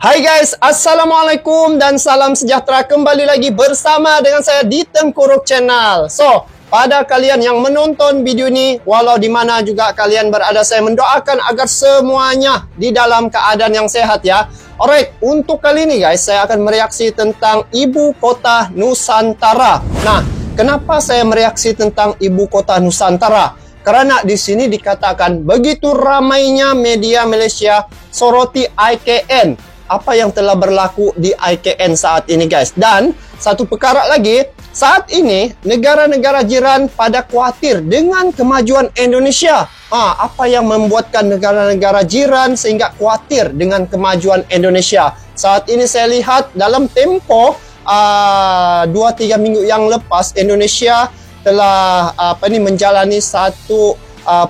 Hai guys, Assalamualaikum dan salam sejahtera, kembali lagi bersama dengan saya di Tengkuruk Channel. So, pada kalian yang menonton video ini, walau di mana juga kalian berada, saya mendoakan agar semuanya di dalam keadaan yang sehat ya. Alright, untuk kali ini guys, saya akan mereaksi tentang Ibu Kota Nusantara. Nah, kenapa saya mereaksi tentang Ibu Kota Nusantara? Karena di sini dikatakan begitu ramainya media Malaysia soroti IKN. Apa yang telah berlaku di IKN saat ini guys. Dan satu perkara lagi, saat ini negara-negara jiran pada khawatir dengan kemajuan Indonesia. Apa yang membuatkan negara-negara jiran sehingga khawatir dengan kemajuan Indonesia? Saat ini saya lihat dalam tempo 2-3 minggu yang lepas, Indonesia telah menjalani satu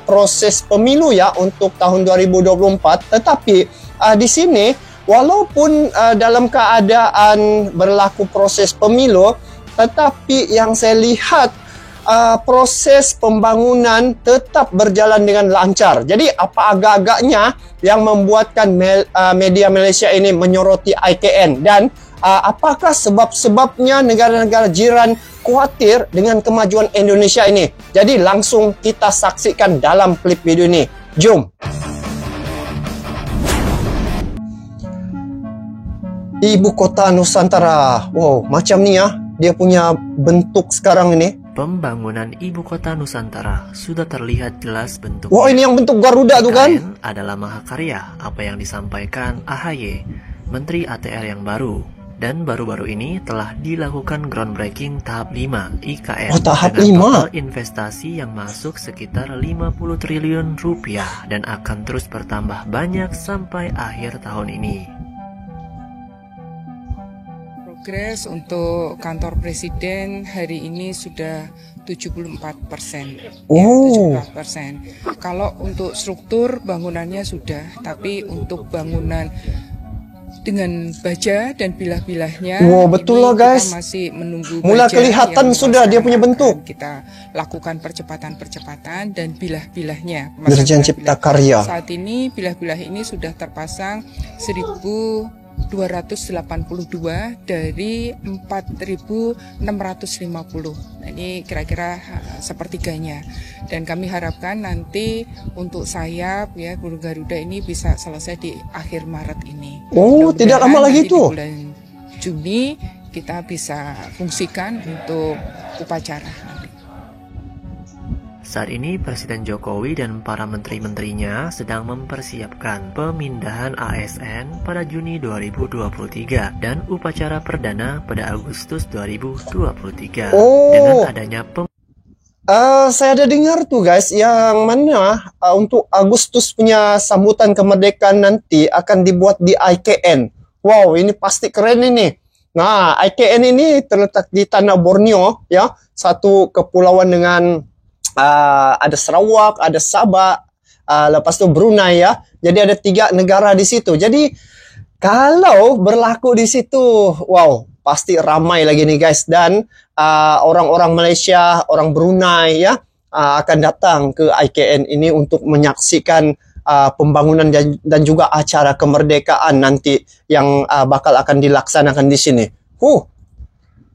proses pemilu ya untuk tahun 2024. Tetapi di sini walaupun dalam keadaan berlaku proses pemilu, tetapi yang saya lihat proses pembangunan tetap berjalan dengan lancar. Jadi apa agak-agaknya yang membuatkan media Malaysia ini menyoroti IKN, dan apakah sebab-sebabnya negara-negara jiran khawatir dengan kemajuan Indonesia ini? Jadi langsung kita saksikan dalam klip video ini. Jom! Ibu Kota Nusantara. Wow, macam ni ya dia punya bentuk sekarang ini. Pembangunan Ibu Kota Nusantara sudah terlihat jelas bentuknya. Wow, ini yang bentuk Garuda tuh kan? IKN adalah mahakarya apa yang disampaikan AHY, Menteri ATR yang baru. Dan baru-baru ini telah dilakukan groundbreaking tahap 5 IKN. Tahap dengan 5? total investasi yang masuk sekitar 50 triliun rupiah dan akan terus bertambah banyak sampai akhir tahun ini. Progres untuk kantor presiden hari ini sudah 74%. Oh. Ya, 74%. Kalau untuk struktur bangunannya sudah, tapi untuk bangunan dengan baja dan bilah-bilahnya, wow, betul lah guys, kita masih menunggu mulai baja kelihatan sudah dia punya bentuk. Kita lakukan percepatan-percepatan dan bilah-bilahnya. Dirjen Cipta Karya. Saat ini bilah-bilah ini sudah terpasang 1.282 dari 4.650. Nah, ini kira-kira sepertiganya. Dan kami harapkan nanti untuk sayap ya burung Garuda ini bisa selesai di akhir Maret ini. Oh, tidak lama lagi itu. Di bulan Juni kita bisa fungsikan untuk upacara. Saat ini Presiden Jokowi dan para menteri-menterinya sedang mempersiapkan pemindahan ASN pada Juni 2023 dan upacara perdana pada Agustus 2023. Dengan adanya saya ada dengar tuh guys, yang mana untuk Agustus punya sambutan kemerdekaan nanti akan dibuat di IKN. Wow, ini pasti keren ini. Nah, IKN ini terletak di tanah Borneo ya, satu kepulauan dengan ada Sarawak, ada Sabah, lepas itu Brunei ya. Jadi ada 3 negara di situ. Jadi kalau berlaku di situ, wow, pasti ramai lagi nih guys. Dan orang-orang Malaysia, orang Brunei ya akan datang ke IKN ini untuk menyaksikan pembangunan dan juga acara kemerdekaan nanti yang bakal akan dilaksanakan di sini.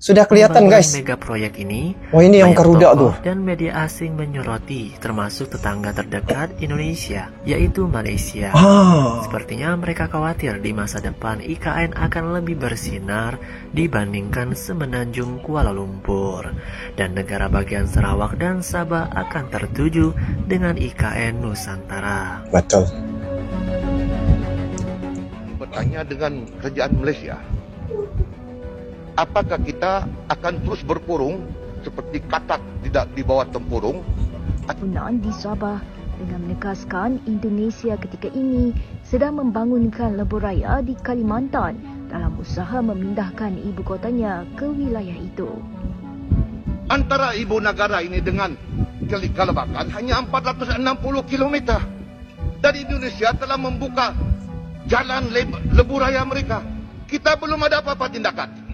Sudah kelihatan guys. Mega proyek ini, ini yang Garuda tuh. Dan media asing menyoroti, termasuk tetangga terdekat Indonesia, yaitu Malaysia. Sepertinya mereka khawatir di masa depan IKN akan lebih bersinar dibandingkan semenanjung Kuala Lumpur. Dan negara bagian Sarawak dan Sabah akan tertuju dengan IKN Nusantara. Betul. Bertanya dengan kerajaan Malaysia, apakah kita akan terus berpurung seperti katak tidak di bawah tempurung? Penggunaan di Sabah dengan menegaskan Indonesia ketika ini sedang membangunkan lebuh-raya di Kalimantan dalam usaha memindahkan ibu kotanya ke wilayah itu. Antara ibu negara ini dengan Kalimantan hanya 460 km. Dan Indonesia telah membuka jalan lebuh-raya mereka. Kita belum ada apa-apa tindakan.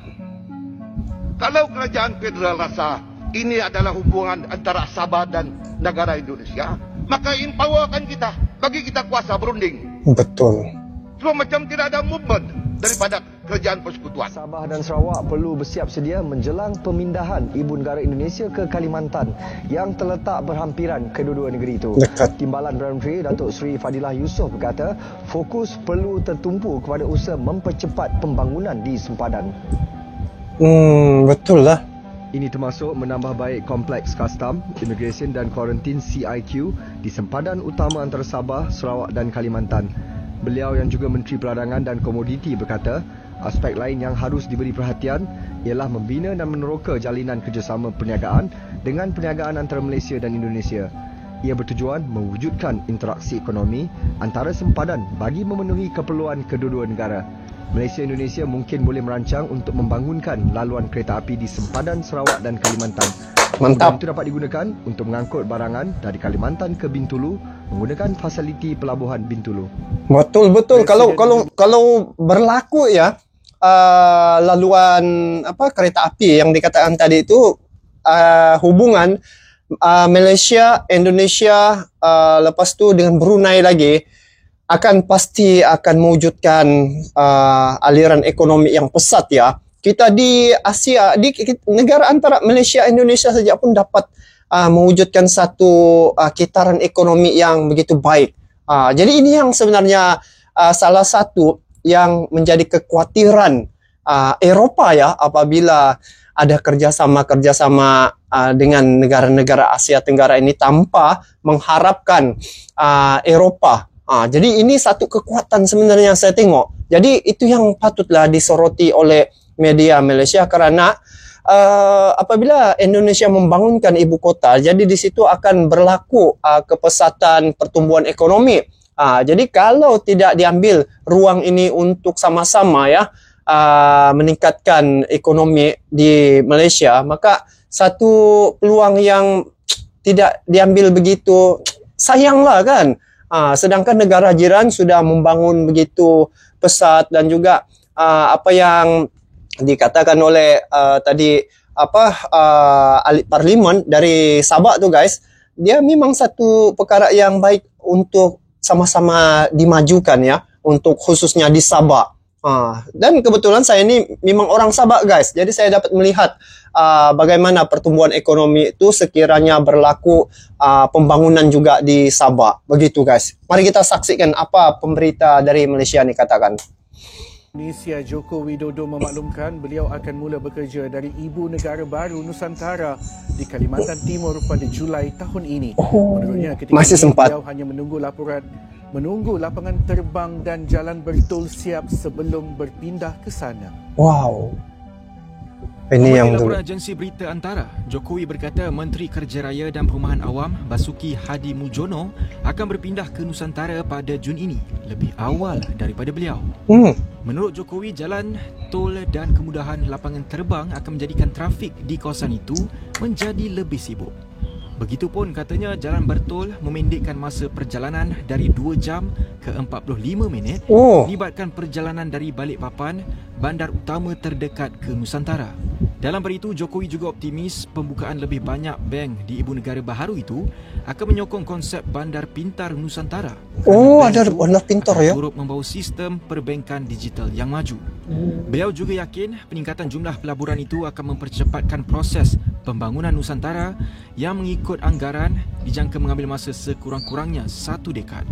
Kalau kerajaan federal rasa ini adalah hubungan antara Sabah dan negara Indonesia, maka empowerkan kita, bagi kita kuasa berunding. Betul. So macam tidak ada movement daripada kerajaan persekutuan. Sabah dan Sarawak perlu bersiap sedia menjelang pemindahan Ibu Negara Indonesia ke Kalimantan yang terletak berhampiran kedua-dua negeri itu. Dekat. Timbalan Perdana Menteri Datuk Seri Fadilah Yusof berkata, fokus perlu tertumpu kepada usaha mempercepat pembangunan di sempadan. Betul lah. Ini termasuk menambah baik kompleks custom, immigration dan kuarantin CIQ di sempadan utama antara Sabah, Sarawak dan Kalimantan. Beliau yang juga Menteri Perdagangan dan Komoditi berkata, aspek lain yang harus diberi perhatian ialah membina dan meneroka jalinan kerjasama perniagaan dengan perniagaan antara Malaysia dan Indonesia. Ia bertujuan mewujudkan interaksi ekonomi antara sempadan bagi memenuhi keperluan kedua-dua negara. Malaysia-Indonesia mungkin boleh merancang untuk membangunkan laluan kereta api di sempadan Sarawak dan Kalimantan. Mantap. Itu dapat digunakan untuk mengangkut barangan dari Kalimantan ke Bintulu menggunakan fasiliti pelabuhan Bintulu. Betul. Kalau berlaku ya laluan kereta api yang dikatakan tadi itu hubungan Malaysia, Indonesia, lepas tu dengan Brunei lagi pasti akan mewujudkan aliran ekonomi yang pesat ya. Kita di Asia, di negara antara Malaysia dan Indonesia saja pun dapat mewujudkan satu kitaran ekonomi yang begitu baik. Jadi ini yang sebenarnya salah satu yang menjadi kekhawatiran Eropah ya, apabila ada kerjasama dengan negara-negara Asia Tenggara ini tanpa mengharapkan Eropah. Jadi ini satu kekuatan sebenarnya yang saya tengok. Jadi itu yang patutlah disoroti oleh media Malaysia, karena apabila Indonesia membangunkan ibu kota, jadi di situ akan berlaku kepesatan pertumbuhan ekonomi. Jadi kalau tidak diambil ruang ini untuk sama-sama ya meningkatkan ekonomi di Malaysia, maka satu peluang yang tidak diambil begitu sayanglah kan. Sedangkan negara jiran sudah membangun begitu pesat, dan juga apa yang dikatakan oleh tadi ahli parlimen dari Sabah tu guys, dia memang satu perkara yang baik untuk sama-sama dimajukan ya, untuk khususnya di Sabah. Dan kebetulan saya ini memang orang Sabah guys, jadi saya dapat melihat bagaimana pertumbuhan ekonomi itu sekiranya berlaku pembangunan juga di Sabah. Begitu guys. Mari kita saksikan apa pemberita dari Malaysia ni katakan. Indonesia Joko Widodo memaklumkan beliau akan mula bekerja dari Ibu Negara Baru Nusantara di Kalimantan Timur pada Julai tahun ini. Menurutnya ketika masih sempat. Beliau hanya menunggu lapangan terbang dan jalan bertol siap sebelum berpindah ke sana. Wow. Ini yang laporan agensi berita Antara, Jokowi berkata Menteri Kerja Raya dan Perumahan Awam Basuki Hadi Mujono akan berpindah ke Nusantara pada Jun ini, lebih awal daripada beliau. Menurut Jokowi, jalan, tol dan kemudahan lapangan terbang akan menjadikan trafik di kawasan itu menjadi lebih sibuk. Begitupun katanya jalan bertol memendekkan masa perjalanan dari 2 jam ke 45 minit, melibatkan perjalanan dari Balikpapan, bandar utama terdekat ke Nusantara. Dalam pada itu, Jokowi juga optimis pembukaan lebih banyak bank di ibu negara baharu itu akan menyokong konsep bandar pintar Nusantara. Ada bandar pintar ya. Turut membawa sistem perbankan digital yang maju. Beliau juga yakin peningkatan jumlah pelaburan itu akan mempercepatkan proses pembangunan Nusantara yang mengikut anggaran dijangka mengambil masa sekurang-kurangnya 1 dekad.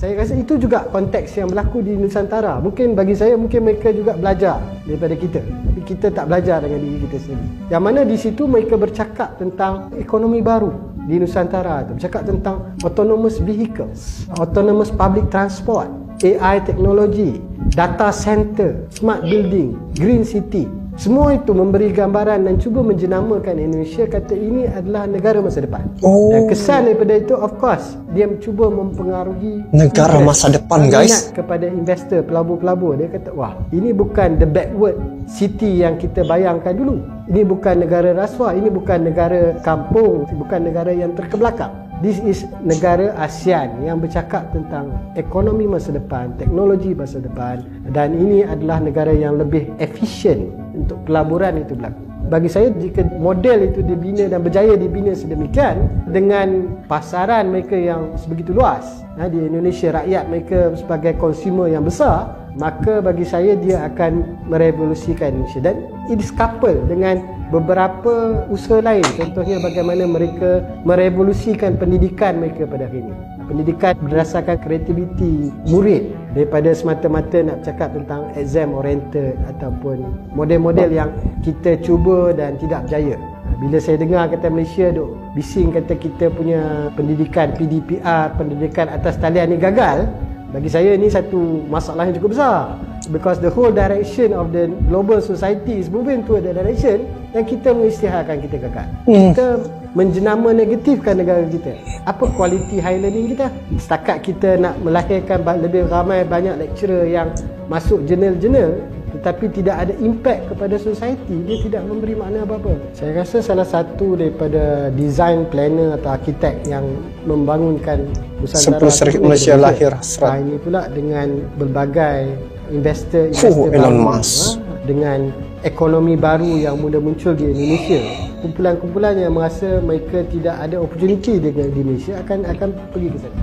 Saya rasa itu juga konteks yang berlaku di Nusantara. Mungkin bagi saya, mungkin mereka juga belajar daripada kita. Tapi kita tak belajar dengan diri kita sendiri. Yang mana di situ mereka bercakap tentang ekonomi baru di Nusantara. Bercakap tentang autonomous vehicles, autonomous public transport, AI teknologi, data center, smart building, green city. Semua itu memberi gambaran dan cuba menjenamakan Indonesia, kata ini adalah negara masa depan. Dan kesan daripada itu, of course, dia cuba mempengaruhi negara masa depan guys. Kepada investor, pelabur-pelabur. Dia kata, wah, ini bukan the backward city yang kita bayangkan dulu. Ini bukan negara rasuah, ini bukan negara kampung, bukan negara yang terkebelakang. This is negara ASEAN yang bercakap tentang ekonomi masa depan, teknologi masa depan, dan ini adalah negara yang lebih efisien untuk pelaburan itu berlaku. bagi saya jika model itu dibina dan berjaya dibina sedemikian dengan pasaran mereka yang sebegitu luas, di Indonesia rakyat mereka sebagai konsumer yang besar, maka bagi saya dia akan merevolusikan Indonesia. Dan it is coupled dengan beberapa usaha lain, contohnya bagaimana mereka merevolusikan pendidikan mereka pada hari ini. Pendidikan berdasarkan kreativiti murid daripada semata-mata nak cakap tentang exam oriented ataupun model-model yang kita cuba dan tidak berjaya. Bila saya dengar kata Malaysia duk bising kata kita punya pendidikan PDPR, pendidikan atas talian ni gagal, bagi saya ni satu masalah yang cukup besar, because the whole direction of the global society is moving to the direction yang kita mengisytiharkan kita gagal. Kita menjenama negatifkan negara kita. Apa kualiti high learning kita? Setakat kita nak melahirkan lebih ramai banyak lecturer yang masuk jurnal-jurnal tetapi tidak ada impact kepada society, dia tidak memberi makna apa-apa. Saya rasa salah satu daripada design planner atau arkitek yang membangunkan Nusantara Sirkuit Malaysia lahir hasrat. Ini pula dengan berbagai investor Elon baru, Musk. dengan ekonomi baru yang mula muncul di Indonesia. Kumpulan-kumpulan yang merasa mereka tidak ada opportunity di Indonesia akan pergi ke sana.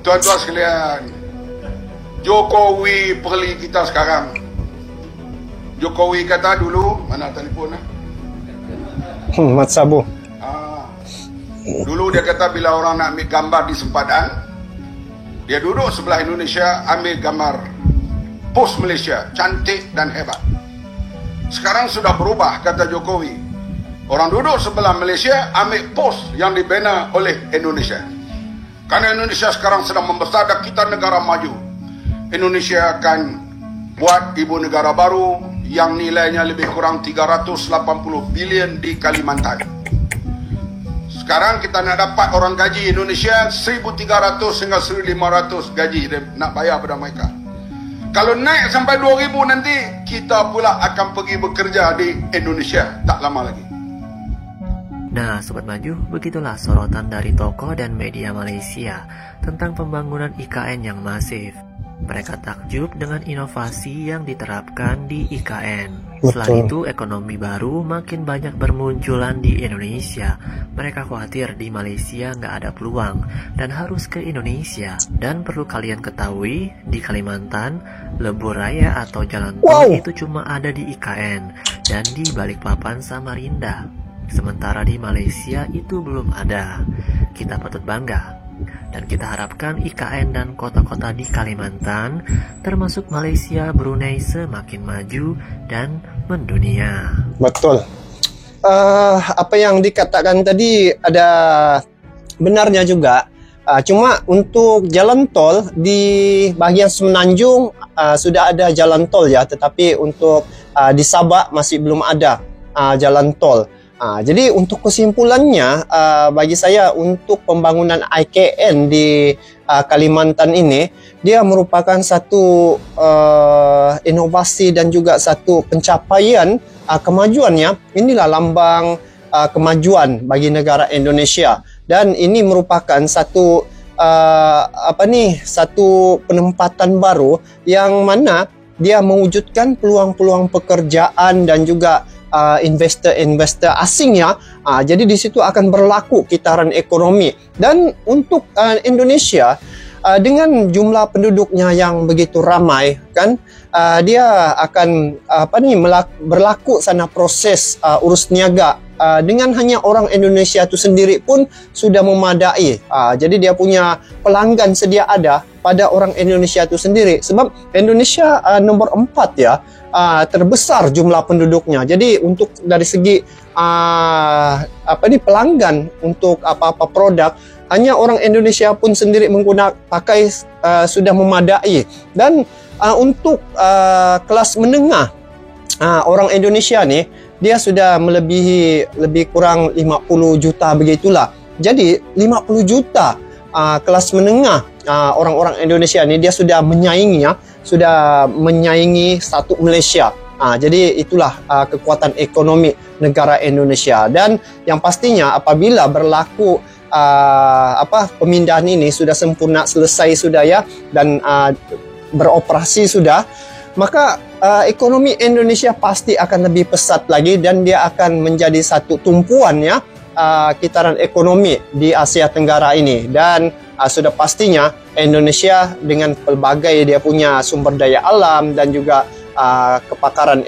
Tuan-tuan sekalian, Jokowi perli kita sekarang. Jokowi kata dulu, mana telefon Mat Sabu. Dulu dia kata bila orang nak ambil gambar di sempadan, dia duduk sebelah Indonesia ambil gambar pos Malaysia cantik dan hebat. Sekarang sudah berubah, kata Jokowi. Orang duduk sebelah Malaysia ambil pos yang dibina oleh Indonesia. Karena Indonesia sekarang sedang membesar dan kita negara maju. Indonesia akan buat ibu negara baru yang nilainya lebih kurang 380 bilion di Kalimantan. Sekarang kita nak dapat orang gaji Indonesia 1,300 hingga 1,500 gaji dia nak bayar pada mereka. Kalau naik sampai 2,000 nanti, kita pula akan pergi bekerja di Indonesia tak lama lagi. Nah, Sobat Maju, begitulah sorotan dari tokoh dan media Malaysia tentang pembangunan IKN yang masif. Mereka takjub dengan inovasi yang diterapkan di IKN. Selain itu, ekonomi baru makin banyak bermunculan di Indonesia. Mereka khawatir di Malaysia nggak ada peluang dan harus ke Indonesia. Dan perlu kalian ketahui, di Kalimantan, Lebuh Raya atau jalan tol itu cuma ada di IKN dan di Balikpapan Samarinda. Sementara di Malaysia itu belum ada. Kita patut bangga. Dan kita harapkan IKN dan kota-kota di Kalimantan, termasuk Malaysia, Brunei semakin maju dan mendunia. Betul. Apa yang dikatakan tadi ada benarnya juga. Cuma untuk jalan tol di bahagian Semenanjung sudah ada jalan tol ya, tetapi untuk di Sabak masih belum ada jalan tol. Jadi untuk kesimpulannya, bagi saya untuk pembangunan IKN di Kalimantan ini, dia merupakan satu inovasi dan juga satu pencapaian kemajuannya. Inilah lambang kemajuan bagi negara Indonesia, dan ini merupakan satu satu penempatan baru yang mana dia mewujudkan peluang-peluang pekerjaan dan juga investor-investor asingnya. Jadi di situ akan berlaku kitaran ekonomi. Dan untuk Indonesia dengan jumlah penduduknya yang begitu ramai kan, dia akan berlaku sana proses urus niaga. Dengan hanya orang Indonesia itu sendiri pun sudah memadai. Jadi dia punya pelanggan sedia ada pada orang Indonesia itu sendiri. Sebab Indonesia nomor 4 ya, terbesar jumlah penduduknya. Jadi untuk dari segi pelanggan untuk apa-apa produk, hanya orang Indonesia pun sendiri pakai sudah memadai. Dan untuk kelas menengah, orang Indonesia ni dia sudah melebihi lebih kurang 50 juta begitulah. Jadi 50 juta kelas menengah orang-orang Indonesia ni dia sudah menyaingi satu Malaysia. Jadi itulah kekuatan ekonomi negara Indonesia. Dan yang pastinya apabila berlaku pemindahan ini sudah sempurna selesai sudah ya, dan beroperasi sudah, maka ekonomi Indonesia pasti akan lebih pesat lagi dan dia akan menjadi satu tumpuan ya kitaran ekonomi di Asia Tenggara ini. Dan sudah pastinya Indonesia dengan pelbagai dia punya sumber daya alam dan juga kepakaran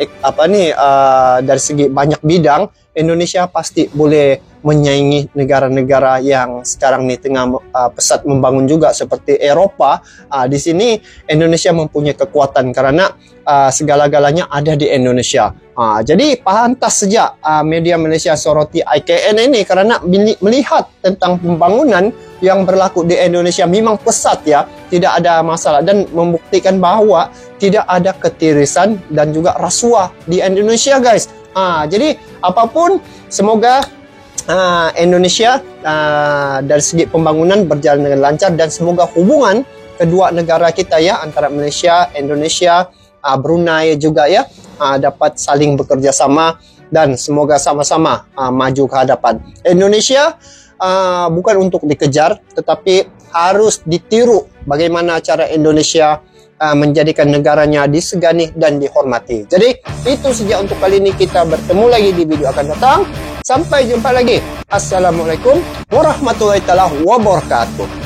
dari segi banyak bidang, Indonesia pasti boleh menyaingi negara-negara yang sekarang ini tengah pesat membangun juga seperti Eropa. Di sini Indonesia mempunyai kekuatan karena segala-galanya ada di Indonesia. Jadi pantas saja media Malaysia soroti IKN ini karena melihat tentang pembangunan yang berlaku di Indonesia memang pesat ya, tidak ada masalah, dan membuktikan bahwa tidak ada ketirisan dan juga rasuah di Indonesia guys. Jadi apapun semoga Indonesia dari segi pembangunan berjalan dengan lancar dan semoga hubungan kedua negara kita ya, antara Malaysia, Indonesia, Brunei juga ya, dapat saling bekerja sama dan semoga sama-sama maju ke hadapan. Indonesia bukan untuk dikejar tetapi harus ditiru bagaimana cara Indonesia menjadikan negaranya disegani dan dihormati. Jadi itu saja untuk kali ini, kita bertemu lagi di video akan datang. Sampai jumpa lagi. Assalamualaikum warahmatullahi wabarakatuh.